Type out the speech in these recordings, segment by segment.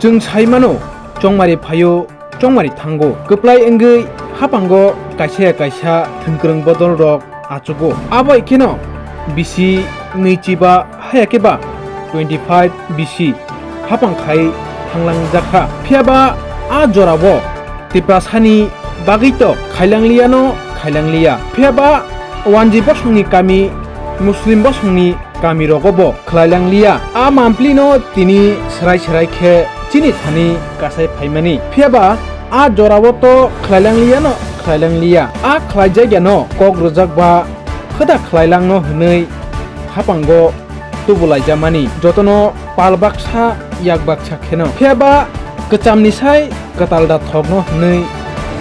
जों साइमानो चंमारि फायो चंमारि थांगो गोप्लाय एंगै हापांगो कायसा थंख्रों बदल रक आचुगो आबो इखेनो बिसि नैचिबा हायाकेबा 25 बिसि हापांखाय थांलांजाखा फियाबा आ जराबो तिप्रासानि बागैतो खायलांलिया फियाबा वानजि बसंनि गामि मुस्लिम बसंनि गामि रगबो खलायलांलिया आ मामप्लिनो तिनि सराय खे चिनि थानि गासाय फाइमानि फियाबा आ जराबो तो खलायलांलिया आ खलायजायगानो कक रजाकबा खोदा खलायलांनो हनै हापांगो तुबुलायजामानि जतनो पालबाक्सा याकबाक्सा खेनो फियाबा कचामनिसाय कतालदा थगनो हनै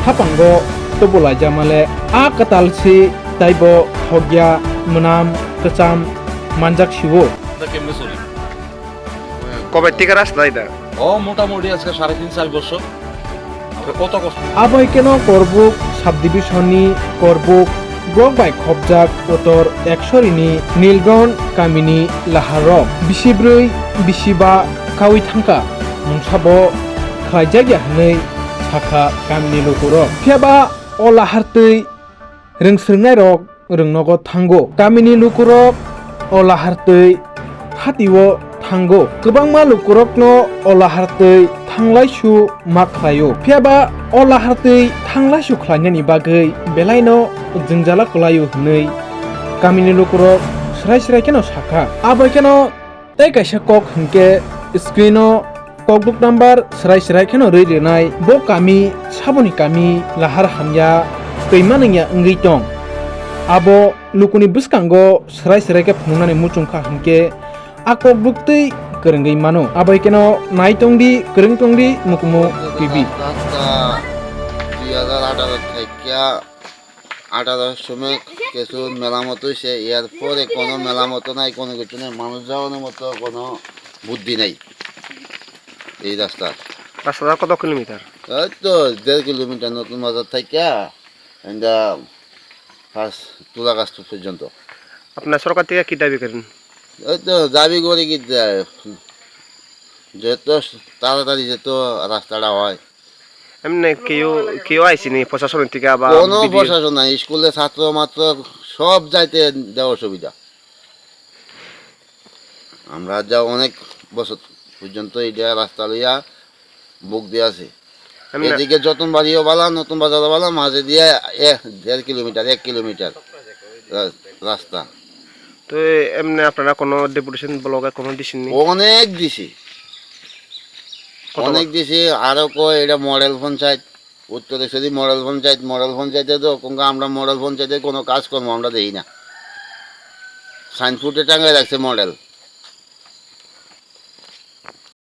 हापांगो तुबुलायजामाले आ कतालसि ताइबो थगया मोनाम कचाम मानजाक शिवो কেমনে চলি কবে থেকে রাস্তা এটা মোটামুটি আজকে 3.5-4 বছর কত কষ্ট আবহাইকেনো করবুক সাবডিভিশনनि করবুক ব্রক বাই খবজাক উত্তর একশরিনি নীলগন কামিনি লাহার बिसिब्रै बिसिबा कावि थांका मुंसाबो खायजागिया हनै साखा गामिनि लोगोर फियाबा अ लाहारतै रोंस्रोंनाय रक रोंनगो थांगो गामिनि लोगोरक अ लाहारतै हातिवो थांगो गोबांमा लोगोरकनो अ लाहारतै थांलायसु मा खालायो फियाबा अ लाहारतै थांलायसु खालायनायनि बागै बेलायनो जोंजाला खलायो हनै गामिनि लोगोरक स्राय केनो साखा आबैकेनो तै कायसा कक हनके स्क्रिनो कक बुक नाम्बार स्राय केनो रैलिनाय बो गामि साबनि गामि लाहार हामया कैमा नैया अंगै दं आबो लुकुनि बुसकांगो स्राय के फुंनानै मुचुंखा हनके आ कक बुक तै गोरोंगै मानो आबैकेनो नायतंदि गोरोंतंदि मुकुमु बिबि 2018 থেকে 18 সময় কিছু মেলামত হয়েছে এরপরে কোনো মেলামতো নাই কোনো কিছু নেই মানুষ যাওয়ানোর মতো কোনো বুদ্ধি নেই এই রাস্তা রাস্তাটা কত কিলোমিটার এই তো 1.5 কিলোমিটার নতুন বাজার থেকে এটা ফার্স্ট তুলাগাছ পর্যন্ত আপনার সরকার থেকে কি দাবি করেন এই তো দাবি করি কি যেহেতু তাড়াতাড়ি যেহেতু রাস্তাটা হয় এমনি কেউ আইসিনি প্রশাসনের থেকে বা কোনো প্রশাসন নাই স্কুলে ছাত্র মাত্র সব যাইতে দেওয়ার সুবিধা আমরা যা অনেক বছর পর্যন্ত এটা রাস্তা লইয়া বুক দিয়ে আছে এদিকে যতন বাড়িও বালা নতুন বাজারও বালা মাঝে দিয়ে 1.5 কিলোমিটার 1 কিলোমিটার রাস্তা তো এমনি আপনারা কোনো ডেপুটেশন ব্লকে কোনো দিছেননি অনেক দিছি আরো কয় এটা মডেল পঞ্চায়েত উত্তরেশ্বরী মডেল পঞ্চায়েতে তো আমরা মডেল পঞ্চায়েতে কোনো কাজকর্ম আমরা দেখি না সাইনফুটে টাঙ্গায় রাখছে মডেল